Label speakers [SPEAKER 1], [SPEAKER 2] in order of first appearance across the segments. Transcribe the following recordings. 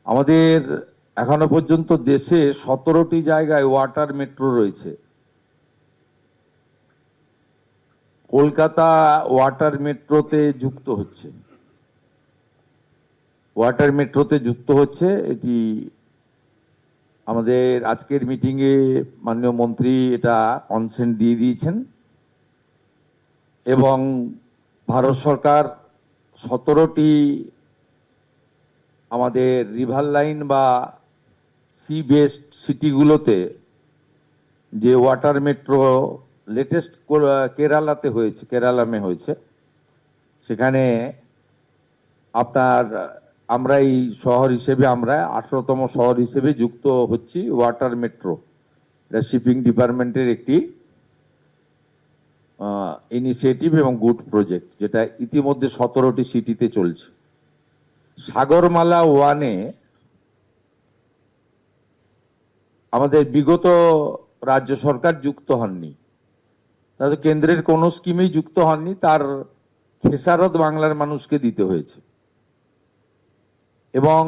[SPEAKER 1] আমাদের এখনো পর্যন্ত দেশে 17টি জায়গায় ওয়াটার মেট্রো রয়েছে। কলকাতা ওয়াটার মেট্রোতে যুক্ত হচ্ছে। এটি আমাদের আজকের মিটিংয়ে মাননীয় মন্ত্রী এটা কনসেন্ট দিয়ে দিয়েছেন এবং ভারত সরকার 17টি আমাদের রিভার লাইন বা সি বেসড সিটিগুলোতে যে ওয়াটার মেট্রো লেটেস্ট কেরালামে হয়েছে, সেখানে আমরা এই শহর হিসেবে 18তম শহর হিসেবে যুক্ত হচ্ছি ওয়াটার মেট্রো। এটা শিপিং ডিপার্টমেন্টের একটি ইনিশিয়েটিভ এবং গুড প্রজেক্ট, যেটা ইতিমধ্যে 17টি সিটিতে চলছে। সাগরমালা ওয়ানে আমাদের বিগত রাজ্য সরকার যুক্ত হননি, তাদের কেন্দ্রের কোনো স্কিমেই যুক্ত হননি, তার খেসারত বাংলার মানুষকে দিতে হয়েছে। এবং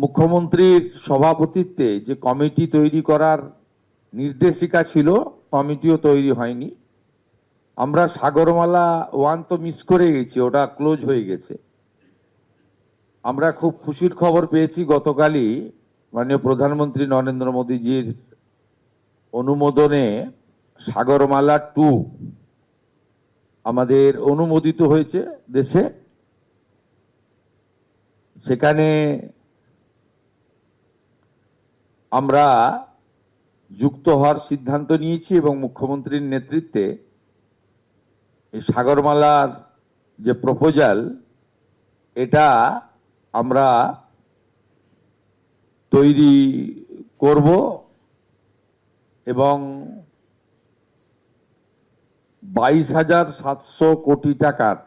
[SPEAKER 1] মুখ্যমন্ত্রীর সভাপতিত্বে যে কমিটি তৈরি করার নির্দেশিকা ছিল, কমিটিও তৈরি হয়নি। আমরা সাগরমালা ওয়ান তো মিস করে গেছি, ওটা ক্লোজ হয়ে গেছে। আমরা খুব খুশির খবর পেয়েছি গতকালই মাননীয় প্রধানমন্ত্রী নরেন্দ্র মোদীজির অনুমোদনে সাগরমালা 2 আমাদের অনুমোদিত হয়েছে দেশে। সেখানে আমরা যুক্ত হওয়ার সিদ্ধান্ত নিয়েছি এবং মুখ্যমন্ত্রীর নেতৃত্বে এই সাগরমালার যে প্রপোজাল, এটা আমরা তৈরি করব এবং 22,700 কোটি টাকার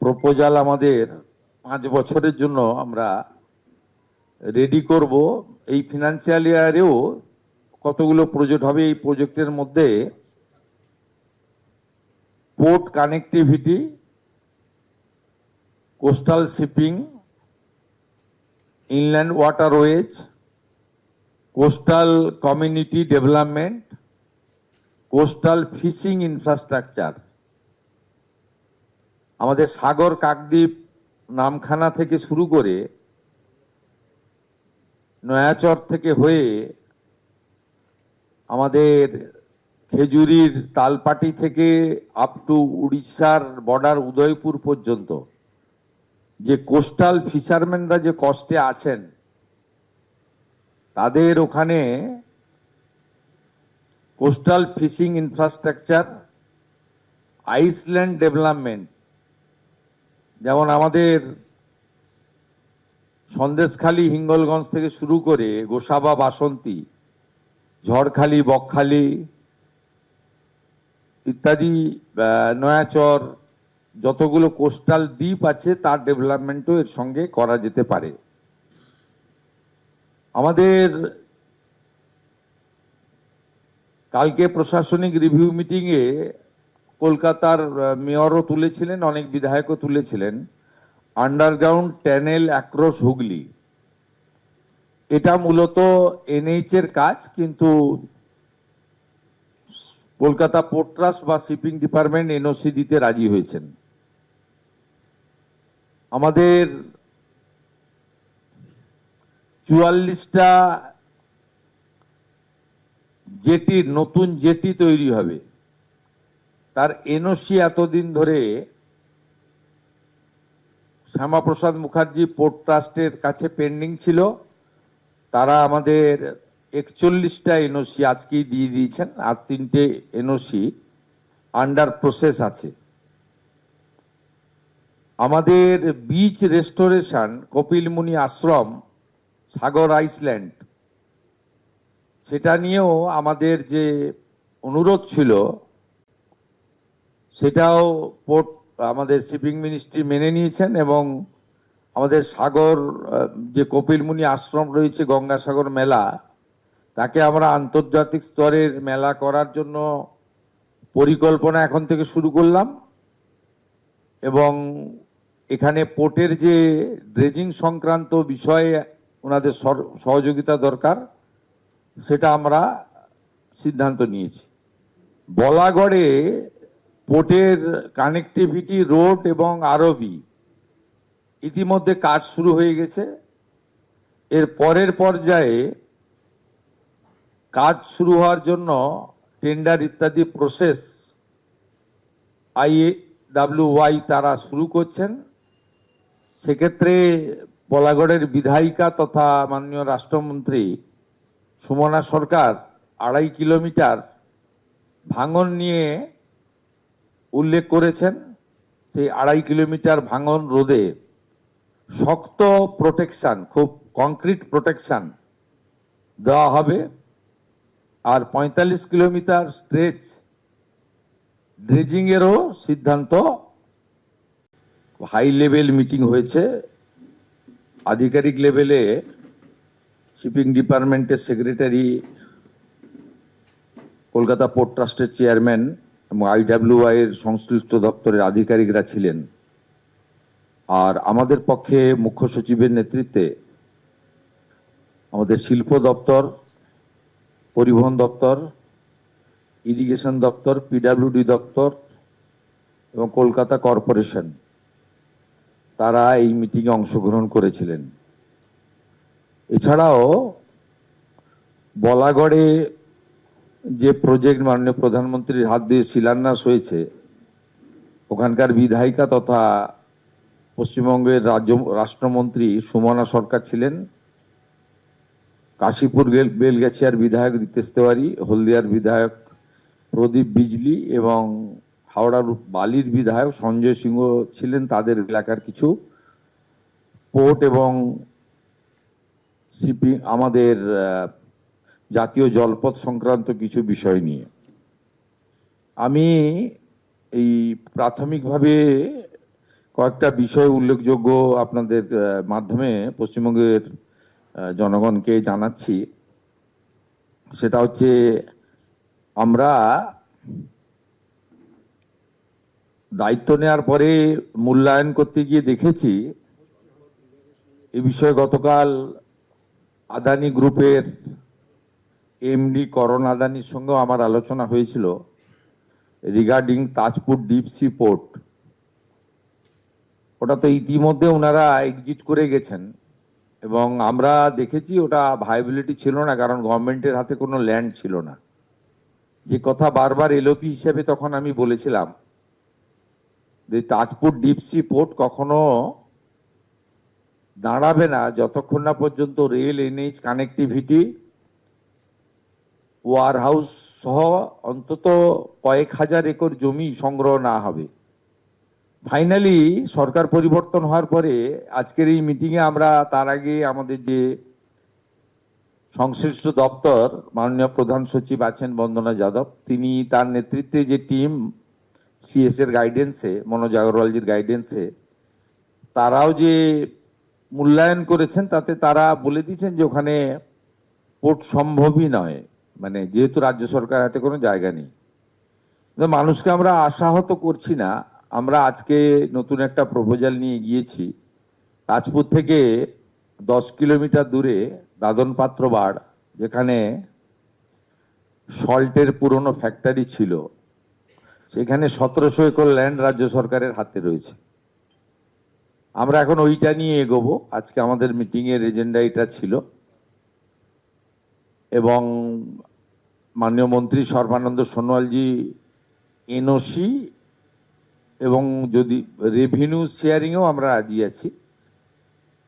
[SPEAKER 1] প্রপোজাল আমাদের 5 বছরের জন্য আমরা রেডি করব। এই ফিনান্সিয়াল ইয়ারেও কতগুলো প্রজেক্ট হবে। এই প্রজেক্টের মধ্যে port connectivity, coastal shipping, inland waterways, coastal community development, coastal fishing infrastructure. আমাদের সাগর কাকদ্বীপ নামখানা থেকে শুরু করে নয়াচর থেকে হয়ে আমাদের খেজুরির তালপাটি থেকে আপ টু উড়িষ্যার বর্ডার উদয়পুর পর্যন্ত যে কোস্টাল ফিশারম্যানরা যে কষ্টে আছেন, তাদের ওখানে coastal fishing infrastructure, island development, যেমন আমাদের সন্দেশখালী হিঙ্গলগঞ্জ থেকে শুরু করে গোসাবা, বাসন্তী, ঝড়খালি, বকখালি ইত্যাদি, নয়াচর, যতগুলো কোস্টাল দ্বীপ আছে তার ডেভেলপমেন্টও এর সঙ্গে করা যেতে পারে। আমাদের কালকে প্রশাসনিক রিভিউ মিটিংয়ে কলকাতার মেয়রও তুলেছিলেন, অনেক বিধায়কও তুলেছিলেন, আন্ডারগ্রাউন্ড টানেল অ্যাক্রস হুগলি। এটা মূলত এনএইচ এর কাজ, কিন্তু কলকাতা পোর্ট ট্রাস্ট বা শিপিং ডিপার্টমেন্ট এনওসি দিতে রাজি হয়েছেন। আমাদের 44টা জেটির নতুন জেটি তৈরি হবে, তার এনওসি এতদিন ধরে শ্যামাপ্রসাদ মুখার্জি পোর্ট ট্রাস্টের কাছে পেন্ডিং ছিল। তারা আমাদের 41টা এনওসি আজকেই দিয়ে দিয়েছেন, আর 3টে এনওসি আন্ডার প্রসেস আছে। আমাদের বিচ রেস্টোরেশন, কপিলমুনি আশ্রম, সাগর আইসল্যান্ড, সেটা নিয়েও আমাদের যে অনুরোধ ছিল, সেটাও পোর্ট আমাদের শিপিং মিনিস্ট্রি মেনে নিয়েছেন এবং আমাদের সাগর যে কপিলমুনি আশ্রম রয়েছে, গঙ্গাসাগর মেলা, তাকে আমরা আন্তর্জাতিক স্তরের মেলা করার জন্য পরিকল্পনা এখন থেকে শুরু করলাম এবং এখানে পোর্টের যে ড্রেজিং সংক্রান্ত বিষয়ে ওনাদের সহযোগিতা দরকার, সেটা আমরা সিদ্ধান্ত নিয়েছি। বলাগড়ে পোর্টের কানেক্টিভিটি রোড এবং আরবি ইতিমধ্যে কাজ শুরু হয়ে গেছে। এর পরের পর্যায়ে কাজ শুরু হওয়ার জন্য টেন্ডার ইত্যাদি প্রসেস IWY তারা শুরু করছেন। সেক্ষেত্রে বলাগড়ের বিধায়িকা তথা মাননীয় রাষ্ট্রমন্ত্রী সুমনা সরকার 2.5 কিলোমিটার ভাঙন নিয়ে উল্লেখ করেছেন। সেই 2.5 কিলোমিটার ভাঙন রোধে শক্ত প্রোটেকশন, খুব কংক্রিট প্রোটেকশন দেওয়া হবে। আর 45 কিলোমিটার স্ট্রেচ ড্রেজিং এরও সিদ্ধান্ত। হাই লেভেল মিটিং হয়েছে আধিকারিক লেভেলে, শিপিং ডিপার্টমেন্টের সেক্রেটারি, কলকাতা পোর্ট ট্রাস্টের চেয়ারম্যান এবং IWY এর সংশ্লিষ্ট দপ্তরের আধিকারিকরা ছিলেন। আর আমাদের পক্ষে মুখ্য সচিবের নেতৃত্বে আমাদের শিল্প দপ্তর, পরিবহন দপ্তর, ইরিগেশন দপ্তর, PWD দপ্তর এবং কলকাতা কর্পোরেশন তারা এই মিটিংয়ে অংশগ্রহণ করেছিলেন। এছাড়াও বলাগড়ে যে প্রজেক্ট মাননীয় প্রধানমন্ত্রীর হাত দিয়ে শিলান্যাস হয়েছে, ওখানকার বিধায়িকা তথা পশ্চিমবঙ্গের রাষ্ট্রমন্ত্রী সুমনা সরকার ছিলেন। কাশীপুর বেলগাছিয়ার বিধায়ক রিতেশ তেওয়ারি, হলদিয়ার বিধায়ক প্রদীপ বিজলি এবং হাওড়ার বালির বিধায়ক সঞ্জয় সিংহ ছিলেন। তাদের এলাকার কিছু পোর্ট এবং শিপিং, আমাদের জাতীয় জলপথ সংক্রান্ত কিছু বিষয় নিয়ে আমি এই প্রাথমিকভাবে কয়েকটা বিষয় উল্লেখযোগ্য আপনাদের মাধ্যমে পশ্চিমবঙ্গের জনগণকে জানাচ্ছি। সেটা হচ্ছে, আমরা দায়িত্ব নেওয়ার পরে মূল্যায়ন করতে গিয়ে দেখেছি এ বিষয়ে গতকাল আদানি গ্রুপের MD করণ আদানির সঙ্গেও আমার আলোচনা হয়েছিল regarding Tajpur deep sea port. ওটা তো ইতিমধ্যে ওনারা এক্সিট করে গেছেন এবং আমরা দেখেছি ওটা ভাইবিলিটি ছিল না, কারণ গভর্নমেন্টের হাতে কোনো ল্যান্ড ছিল না। যে কথা বারবার LOP হিসেবে তখন আমি বলেছিলাম যে তাজপুর ডিপ সি পোর্ট কখনো দাঁড়াবে না যতক্ষণ না পর্যন্ত rail, NH connectivity, warehouse সহ অন্তত কয়েক হাজার একর জমি সংগ্রহ না হবে। ফাইনালি সরকার পরিবর্তন হওয়ার পরে আজকের এই মিটিংয়ে আমরা, তার আগে আমাদের যে সংশ্লিষ্ট দপ্তর মাননীয় প্রধান সচিব আছেন বন্দনা যাদব, তিনি তার নেতৃত্বে যে টিম CS এর গাইডেন্সে, মনোজ আগরওয়ালজির গাইডেন্সে তারাও যে মূল্যায়ন করেছেন, তাতে তারা বলে দিয়েছেন যে ওখানে পোর্ট সম্ভবই নয়, মানে যেহেতু রাজ্য সরকার হাতে কোনো জায়গা নেই। মানুষকে আমরা আশাহত করছি না। আমরা আজকে নতুন একটা প্রপোজাল নিয়ে গিয়েছি। তাজপুর থেকে 10 কিলোমিটার দূরে দাদন পাত্র বাড়, যেখানে সল্টের পুরনো ফ্যাক্টরি ছিল, সেখানে 1700 একর ল্যান্ড রাজ্য সরকারের হাতে রয়েছে। আমরা এখন ওইটা নিয়ে এগোবো। আজকে আমাদের মিটিংয়ের এজেন্ডা এটা ছিল এবং মাননীয় মন্ত্রী সর্বানন্দ সোনোয়ালজি NOC এবং যদি রেভিনিউ শেয়ারিংয়েও আমরা রাজি আছি।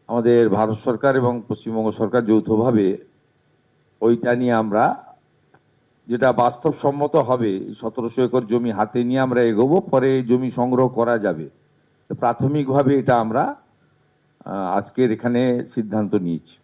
[SPEAKER 1] আমাদের ভারত সরকার এবং পশ্চিমবঙ্গ সরকার যৌথভাবে ওইটা নিয়ে আমরা, যেটা বাস্তবসম্মত হবে, 1700 একর জমি হাতে নিয়ে আমরা এগোবো। পরে জমি সংগ্রহ করা যাবে। প্রাথমিকভাবে এটা আমরা আজকের এখানে সিদ্ধান্ত নিয়েছি।